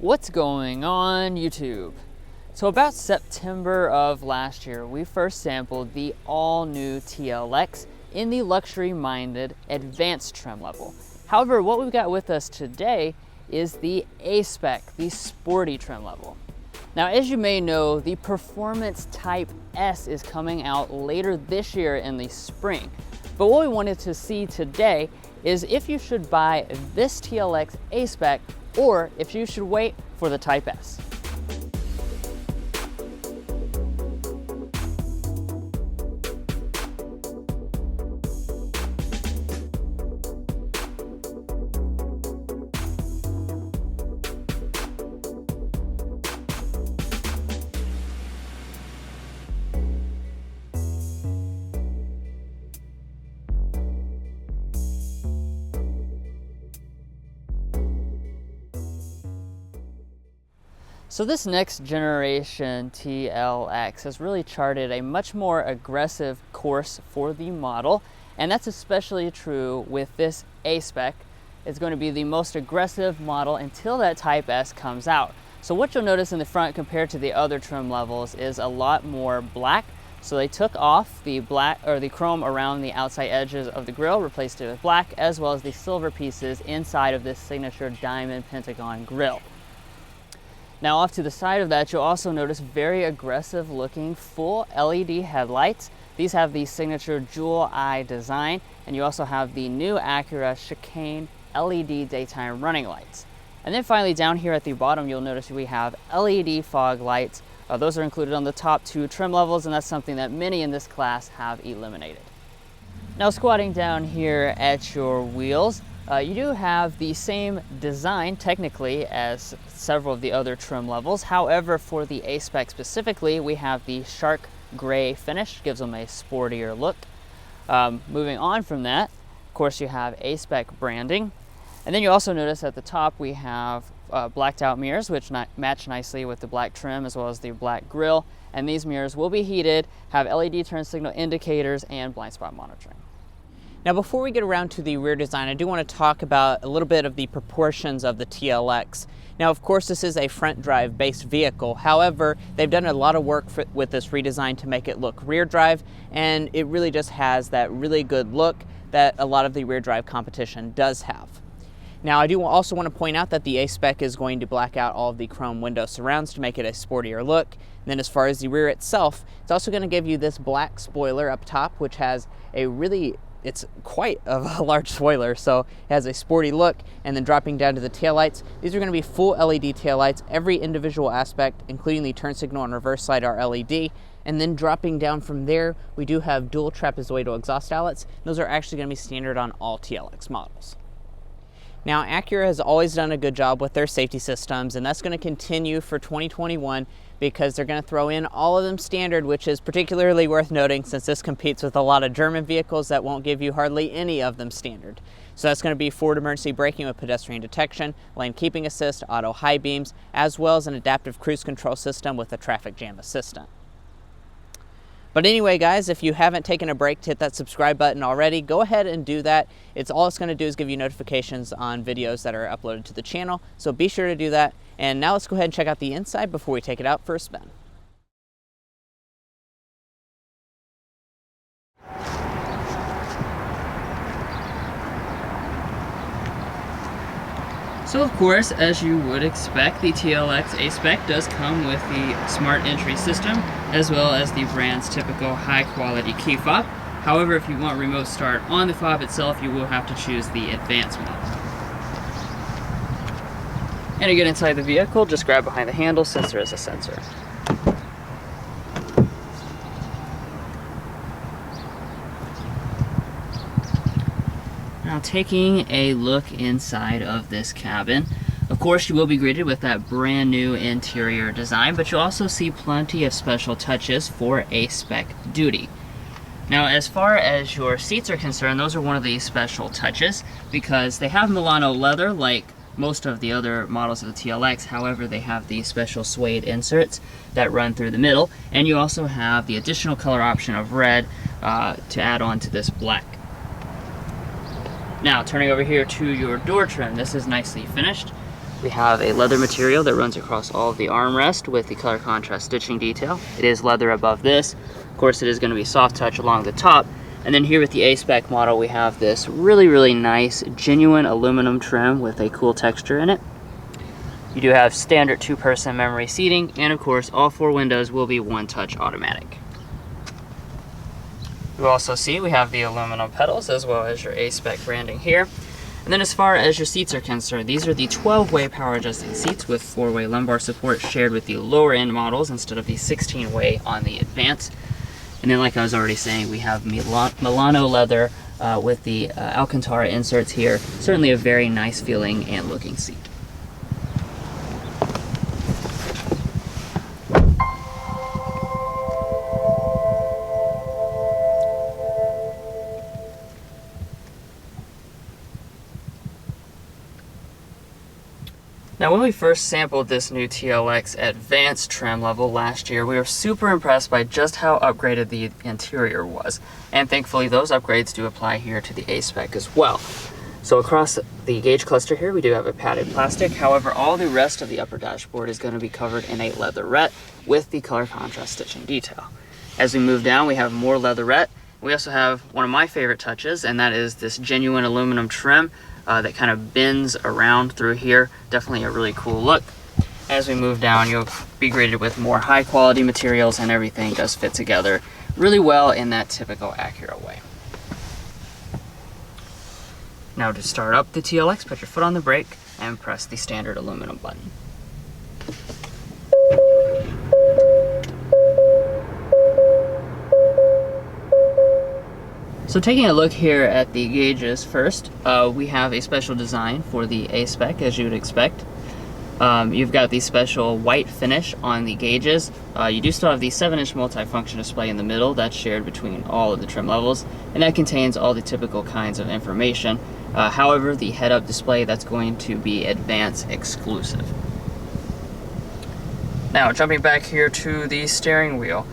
What's going on YouTube? So about September of last year, we first sampled the all-new TLX in the luxury-minded advanced trim level. However, what we've got with us today is the A-Spec, the sporty trim level. Now, as you may know, the Performance Type S is coming out later this year in the spring. But what we wanted to see today is if you should buy this TLX A-Spec or if you should wait for the Type S. So this next generation TLX has really charted a much more aggressive course for the model, and that's especially true with this A-Spec. It's going to be the most aggressive model until that Type S comes out. So what you'll notice in the front compared to the other trim levels is a lot more black. So they took off the black or the chrome around the outside edges of the grille, replaced it with black, as well as the silver pieces inside of this signature diamond pentagon grille. Now off to the side of that, you'll also notice very aggressive looking full LED headlights. These have the signature jewel eye design, and you also have the new Acura chicane LED daytime running lights. And then finally down here at the bottom, you'll notice we have LED fog lights. Those are included on the top two trim levels, and that's something that many in this class have eliminated. Now squatting down here at your wheels, you do have the same design technically as several of the other trim levels. However, for the A-Spec specifically, we have the shark gray finish, gives them a sportier look. Moving on from that, of course, you have A-Spec branding. And then you also notice at the top we have blacked out mirrors, which match nicely with the black trim as well as the black grille. And these mirrors will be heated, have LED turn signal indicators, and blind spot monitoring. Now before we get around to the rear design, I do want to talk about a little bit of the proportions of the TLX. Now of course this is a front drive based vehicle, however they've done a lot of work with this redesign to make it look rear drive, and it really just has that really good look that a lot of the rear drive competition does have. Now I do also want to point out that the A-Spec is going to black out all of the chrome window surrounds to make it a sportier look. And then as far as the rear itself, it's also going to give you this black spoiler up top, which has it's quite a large spoiler, so it has a sporty look. And then dropping down to the taillights, these are going to be full LED taillights. Every individual aspect, including the turn signal and reverse light, are LED. And then dropping down from there, we do have dual trapezoidal exhaust outlets. Those are actually going to be standard on all TLX models. Now, Acura has always done a good job with their safety systems, and that's going to continue for 2021 because they're going to throw in all of them standard, which is particularly worth noting since this competes with a lot of German vehicles that won't give you hardly any of them standard. So that's going to be forward emergency braking with pedestrian detection, lane keeping assist, auto high beams, as well as an adaptive cruise control system with a traffic jam assistant. But anyway, guys, if you haven't taken a break to hit that subscribe button already, go ahead and do that. All it's going to do is give you notifications on videos that are uploaded to the channel, so be sure to do that. And now let's go ahead and check out the inside before we take it out for a spin. So of course, as you would expect, the TLX A-Spec does come with the smart entry system, as well as the brand's typical high-quality key fob. However, if you want remote start on the fob itself, you will have to choose the advanced model. And to get inside the vehicle, just grab behind the handle since there is a sensor. Now taking a look inside of this cabin, of course you will be greeted with that brand new interior design, but you'll also see plenty of special touches for A-Spec duty. Now as far as your seats are concerned, those are one of the special touches because they have Milano leather like most of the other models of the TLX. However, they have these special suede inserts that run through the middle, and you also have the additional color option of red to add on to this black. Now turning over here to your door trim, this is nicely finished. We have a leather material that runs across all of the armrest with the color contrast stitching detail. It is leather above this. Of course, it is going to be soft touch along the top. And then here with the A-Spec model, we have this really nice, genuine aluminum trim with a cool texture in it. You do have standard 2-person memory seating, and of course, all 4 windows will be one-touch automatic. You also see we have the aluminum pedals as well as your A-Spec branding here. And then as far as your seats are concerned, these are the 12-way power adjusting seats with 4-way lumbar support shared with the lower end models instead of the 16-way on the Advance. And then, like I was already saying, we have Milano leather with the Alcantara inserts here. Certainly a very nice feeling and looking seat. Now, when we first sampled this new TLX Advanced trim level last year, we were super impressed by just how upgraded the interior was. And thankfully, those upgrades do apply here to the A-Spec as well. So across the gauge cluster here, we do have a padded plastic. However, all the rest of the upper dashboard is going to be covered in a leatherette with the color contrast stitching detail. As we move down, we have more leatherette. We also have one of my favorite touches, and that is this genuine aluminum trim that kind of bends around through here. Definitely a really cool look. As we move down, you'll be greeted with more high quality materials, and everything does fit together really well in that typical Acura way. Now to start up the TLX, put your foot on the brake and press the standard aluminum button. So taking a look here at the gauges first, we have a special design for the A-Spec, as you would expect. You've got the special white finish on the gauges. You do still have the 7-inch multifunction display in the middle that's shared between all of the trim levels, and that contains all the typical kinds of information. However, the head-up display, that's going to be Advance exclusive. Now, jumping back here to the steering wheel.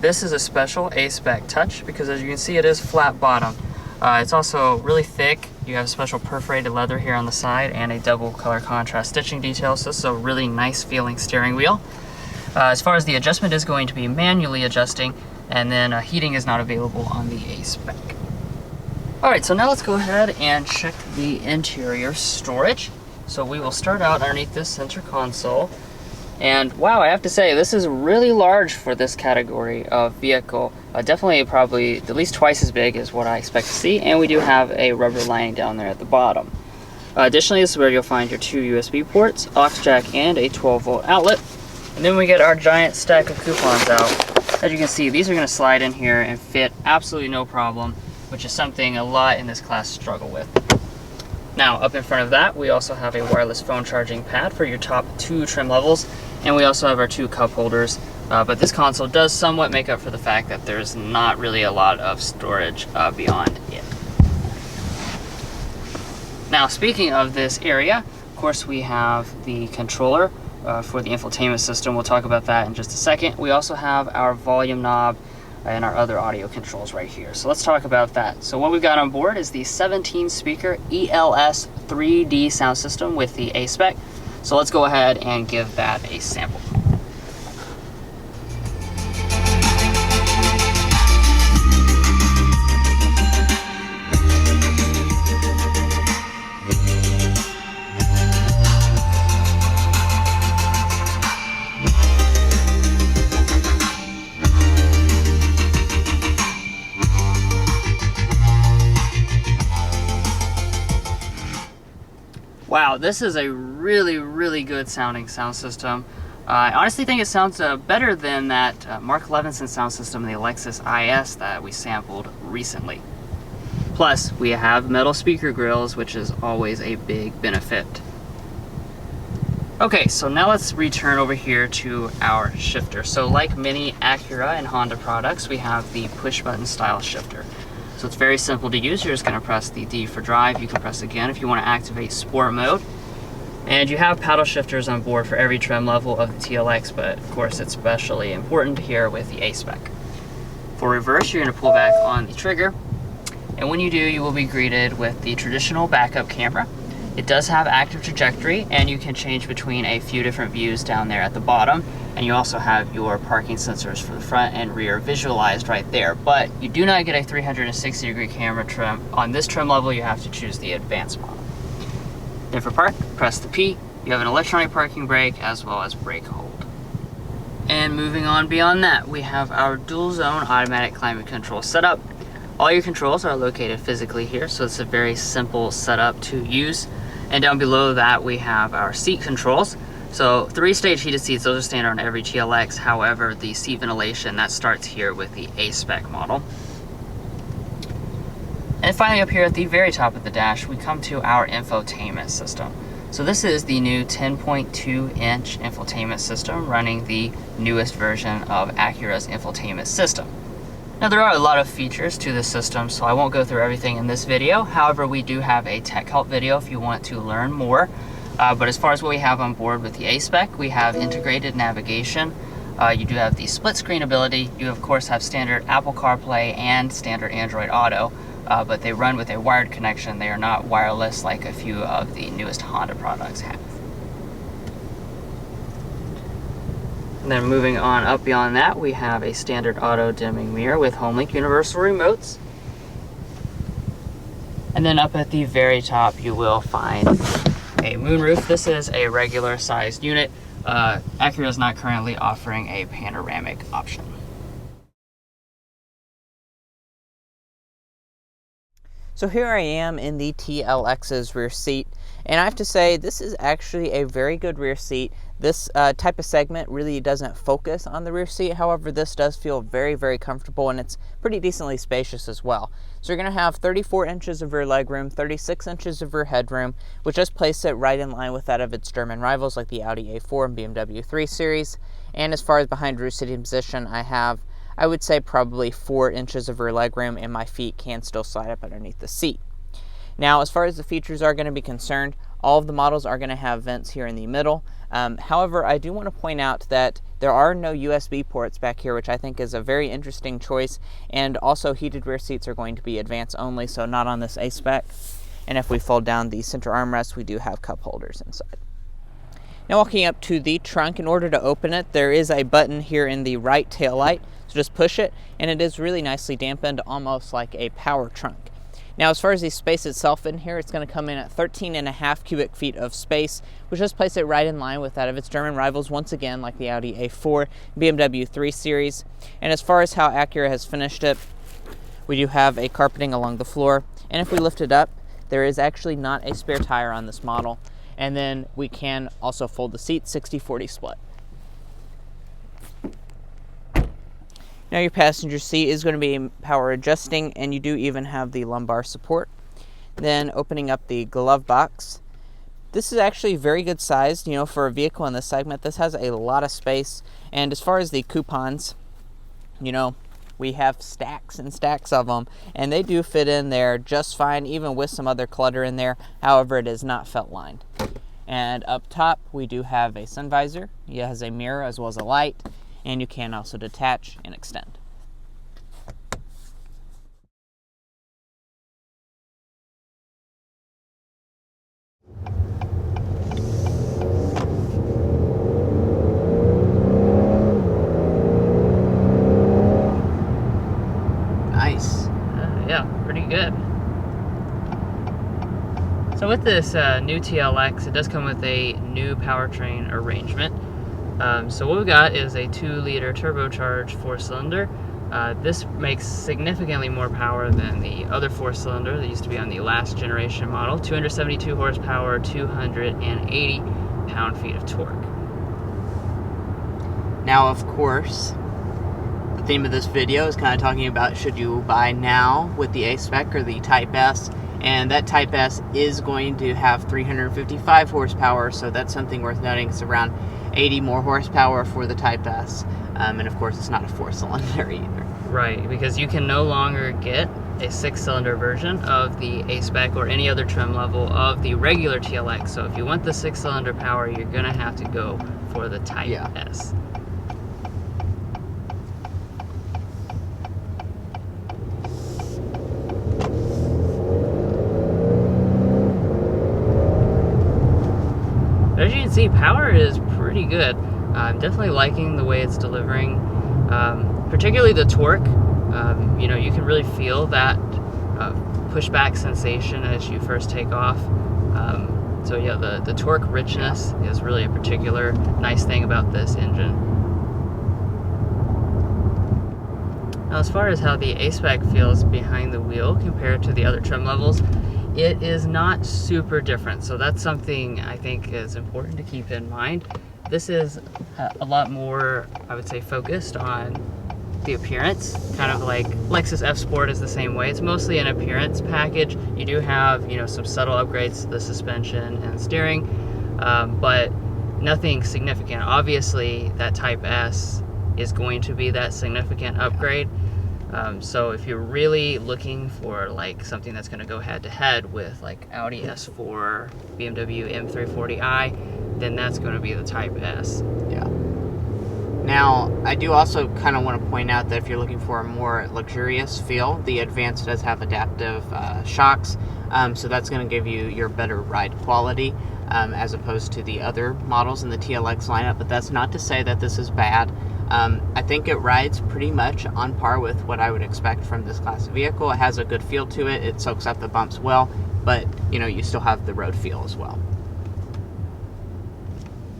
This is a special A-Spec touch because, as you can see, it is flat bottom. It's also really thick. You have special perforated leather here on the side and a double color contrast stitching detail, so this is a really nice feeling steering wheel. As far as the adjustment is going to be manually adjusting, and then heating is not available on the A-Spec. Alright, so now let's go ahead and check the interior storage. So we will start out underneath this center console. And wow, I have to say, this is really large for this category of vehicle. Definitely probably at least twice as big as what I expect to see, and we do have a rubber lining down there at the bottom. Additionally, this is where you'll find your 2 USB ports, aux jack, and a 12-volt outlet. And then we get our giant stack of coupons out. As you can see, these are going to slide in here and fit absolutely no problem, which is something a lot in this class struggle with. Now, up in front of that, we also have a wireless phone charging pad for your top 2 trim levels, and we also have our 2 cup holders, but this console does somewhat make up for the fact that there's not really a lot of storage beyond it. Now, speaking of this area, of course, we have the controller for the infotainment system. We'll talk about that in just a second. We also have our volume knob and our other audio controls right here. So let's talk about that. So what we've got on board is the 17 speaker ELS 3D sound system with the A-Spec. So let's go ahead and give that a sample. Wow, this is a really good sounding sound system. I honestly think it sounds better than that Mark Levinson sound system, the Lexus IS that we sampled recently. Plus, we have metal speaker grills, which is always a big benefit. Okay, so now let's return over here to our shifter. So like many Acura and Honda products, we have the push button style shifter. So it's very simple to use. You're just going to press the D for drive. You can press again if you want to activate sport mode. And you have paddle shifters on board for every trim level of the TLX, but of course it's especially important here with the A-Spec. For reverse, you're going to pull back on the trigger. And when you do, you will be greeted with the traditional backup camera. It does have active trajectory, and you can change between a few different views down there at the bottom. And you also have your parking sensors for the front and rear visualized right there. But you do not get a 360-degree camera trim. On this trim level, you have to choose the advanced model. Then for park, press the P. You have an electronic parking brake as well as brake hold. And moving on beyond that, we have our dual zone automatic climate control setup. All your controls are located physically here, so it's a very simple setup to use. And down below that, we have our seat controls. So 3-stage heated seats, those are standard on every TLX. However, the seat ventilation, that starts here with the A-Spec model. And finally up here at the very top of the dash, we come to our infotainment system. So this is the new 10.2-inch infotainment system running the newest version of Acura's infotainment system. Now there are a lot of features to this system, so I won't go through everything in this video. However, we do have a tech help video if you want to learn more. But as far as what we have on board with the A-Spec, we have integrated navigation. You do have the split screen ability. You of course have standard Apple CarPlay and standard Android Auto, but they run with a wired connection. They are not wireless like a few of the newest Honda products have. And then moving on up beyond that, we have a standard auto dimming mirror with HomeLink universal remotes. And then up at the very top, you will find a moonroof. This is a regular sized unit. Acura is not currently offering a panoramic option. So here I am in the TLX's rear seat, and I have to say this is actually a very good rear seat. This type of segment really doesn't focus on the rear seat. However, this does feel very, very comfortable, and it's pretty decently spacious as well. So you're going to have 34 inches of rear legroom, 36 inches of rear headroom, which does place it right in line with that of its German rivals like the Audi A4 and BMW 3 Series. And as far as behind rear seating position, I would say probably 4 inches of rear legroom, and my feet can still slide up underneath the seat. Now, as far as the features are going to be concerned, all of the models are going to have vents here in the middle. However, I do want to point out that there are no USB ports back here, which I think is a very interesting choice. And also, heated rear seats are going to be advanced only, so not on this A-Spec. And if we fold down the center armrest, we do have cup holders inside. Now, walking up to the trunk, in order to open it, there is a button here in the right tail light. So just push it, and it is really nicely dampened, almost like a power trunk. Now, as far as the space itself in here, it's going to come in at 13.5 cubic feet of space, which does place it right in line with that of its German rivals, once again, like the Audi A4, BMW 3 Series. And as far as how Acura has finished it, we do have a carpeting along the floor. And if we lift it up, there is actually not a spare tire on this model. And then we can also fold the seat 60-40 split. Now your passenger seat is going to be power adjusting, and you do even have the lumbar support. Then opening up the glove box. This is actually very good sized, for a vehicle in this segment. This has a lot of space. And as far as the coupons, we have stacks and stacks of them, and they do fit in there just fine, even with some other clutter in there. However, it is not felt lined. And up top, we do have a sun visor. It has a mirror as well as a light, and you can also detach and extend. Nice. Yeah, pretty good. So with this new TLX, it does come with a new powertrain arrangement. So what we got is a 2-liter turbocharged 4-cylinder. This makes significantly more power than the other 4-cylinder that used to be on the last generation model. 272 horsepower, 280 pound-feet of torque. Now, of course, the theme of this video is kind of talking about should you buy now with the A-Spec or the Type S. And that Type S is going to have 355 horsepower, so that's something worth noting. It's around 80 more horsepower for the Type S. And of course, it's not a 4-cylinder either. Right, because you can no longer get a 6-cylinder version of the A-Spec or any other trim level of the regular TLX. So if you want the 6-cylinder power, you're going to have to go for the Type S. But as you can see, power is pretty good. I'm definitely liking the way it's delivering, particularly the torque. You know, you can really feel that pushback sensation as you first take off. So yeah, the torque richness is really a particular nice thing about this engine. Now, as far as how the A-Spec feels behind the wheel compared to the other trim levels, it is not super different. So that's something I think is important to keep in mind. This is a lot more, I would say, focused on the appearance, kind of like Lexus F Sport is the same way. It's mostly an appearance package. You do have, you know, some subtle upgrades to the suspension and steering, but nothing significant. Obviously, that Type S is going to be that significant upgrade. So if you're really looking for like something that's going to go head to head with like Audi S4, BMW M340i, then that's going to be the Type S. Yeah. Now, I do also kind of want to point out that if you're looking for a more luxurious feel, the Advance does have adaptive shocks, so that's going to give you your better ride quality as opposed to the other models in the TLX lineup, but that's not to say that this is bad. I think it rides pretty much on par with what I would expect from this class of vehicle. It has a good feel to it, it soaks up the bumps well, but you know, you still have the road feel as well.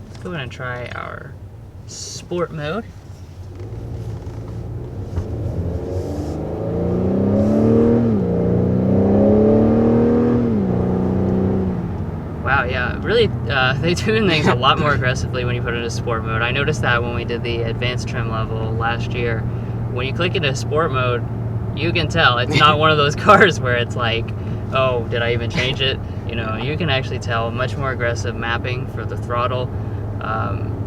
Let's go ahead and try our Sport mode. Wow, yeah, really, they tune things a lot more aggressively when you put it into Sport mode. I noticed that when we did the advanced trim level last year. When you click into Sport mode, you can tell it's not one of those cars where it's like, oh, did I even change it? You know, you can actually tell much more aggressive mapping for the throttle.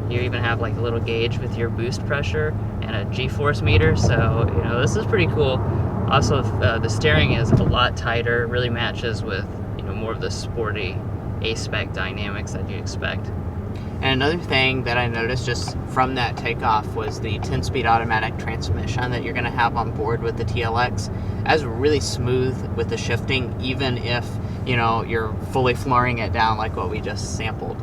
You even have like a little gauge with your boost pressure and a G-force meter, so you know, this is pretty cool. Also, the steering is a lot tighter, really matches with, you know, more of the sporty A-Spec dynamics that you expect. And another thing that I noticed just from that takeoff was the 10-speed automatic transmission that you're going to have on board with the TLX. That's really smooth with the shifting, even if, you know, you're fully flooring it down like what we just sampled.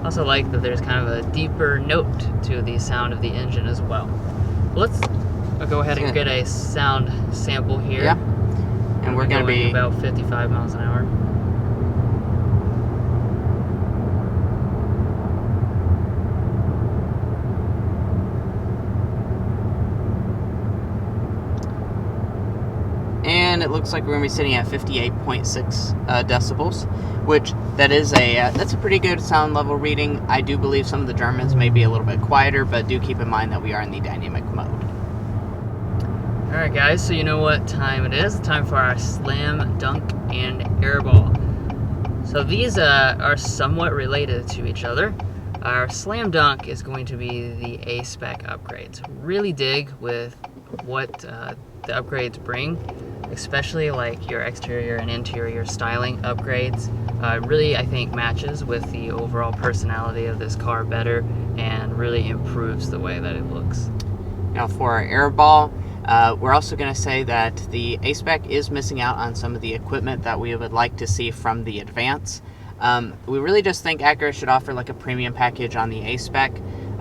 Also like that there's kind of a deeper note to the sound of the engine as well. Let's go ahead and get a sound sample here. Yeah. And we're going to be about 55 miles an hour. and it looks like we're going to be sitting at 58.6 decibels, which that's a pretty good sound level reading. I do believe some of the Germans may be a little bit quieter, but do keep in mind that we are in the dynamic mode. Alright guys, so you know what time it is. Time for our Slam Dunk and Airball. So these are somewhat related to each other. Our Slam Dunk is going to be the A-Spec upgrades. Really dig with what the upgrades bring, especially like your exterior and interior styling upgrades. Really, I think, matches with the overall personality of this car better and really improves the way that it looks. Now for our Airball, we're also going to say that the A-Spec is missing out on some of the equipment that we would like to see from the Advance. We really just think Acura should offer like a premium package on the A-Spec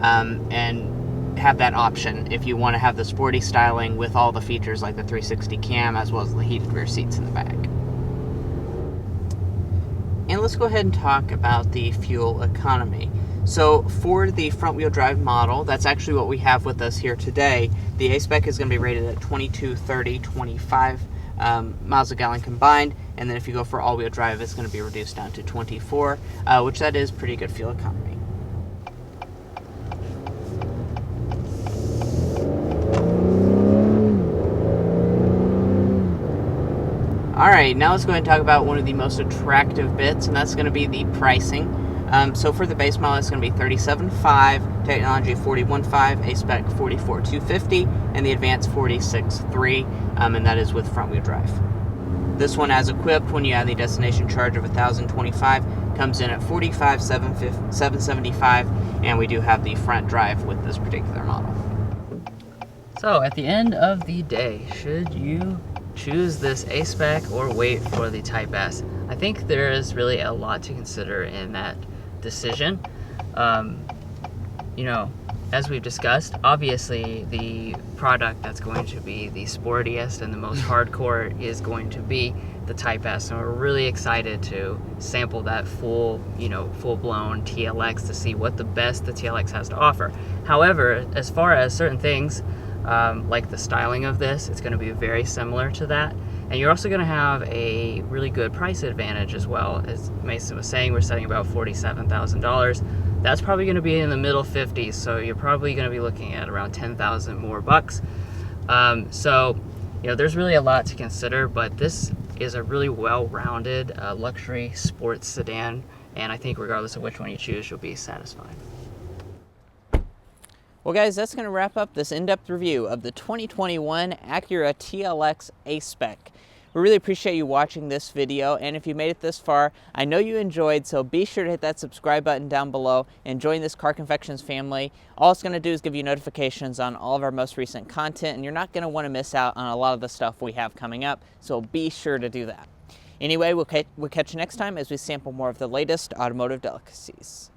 and have that option if you want to have the sporty styling with all the features like the 360 cam as well as the heated rear seats in the back. And let's go ahead and talk about the fuel economy. So for the front-wheel drive model, that's actually what we have with us here today. The A-Spec is going to be rated at 22, 30, 25 miles a gallon combined, and then if you go for all-wheel drive, it's going to be reduced down to 24, which that is pretty good fuel economy. Alright, now let's go ahead and talk about one of the most attractive bits, and that's going to be the pricing. So for the base model, it's going to be $37,500, Technology $41,500, A-Spec $44,250, and the Advance $46,300, and that is with front-wheel drive. This one, as equipped, when you add the destination charge of $1,025, comes in at $45,775, and we do have the front drive with this particular model. So at the end of the day, should you choose this A-Spec or wait for the Type S? I think there is really a lot to consider in that decision. You know, as we've discussed, obviously the product that's going to be the sportiest and the most hardcore is going to be the Type S, and we're really excited to sample that full-blown TLX to see what the best the TLX has to offer. However, as far as certain things, like the styling of this, it's going to be very similar to that, and you're also going to have a really good price advantage as well. As Mason was saying, we're setting about $47,000. That's probably going to be in the middle 50s, so you're probably going to be looking at around 10,000 more bucks. So, there's really a lot to consider, but this is a really well-rounded luxury sports sedan, and I think regardless of which one you choose, you'll be satisfied. Well guys, that's going to wrap up this in-depth review of the 2021 Acura TLX A-Spec. We really appreciate you watching this video, and if you made it this far, I know you enjoyed, so be sure to hit that subscribe button down below and join this Car Confections family. All it's going to do is give you notifications on all of our most recent content, and you're not going to want to miss out on a lot of the stuff we have coming up, so be sure to do that. Anyway, we'll catch you next time as we sample more of the latest automotive delicacies.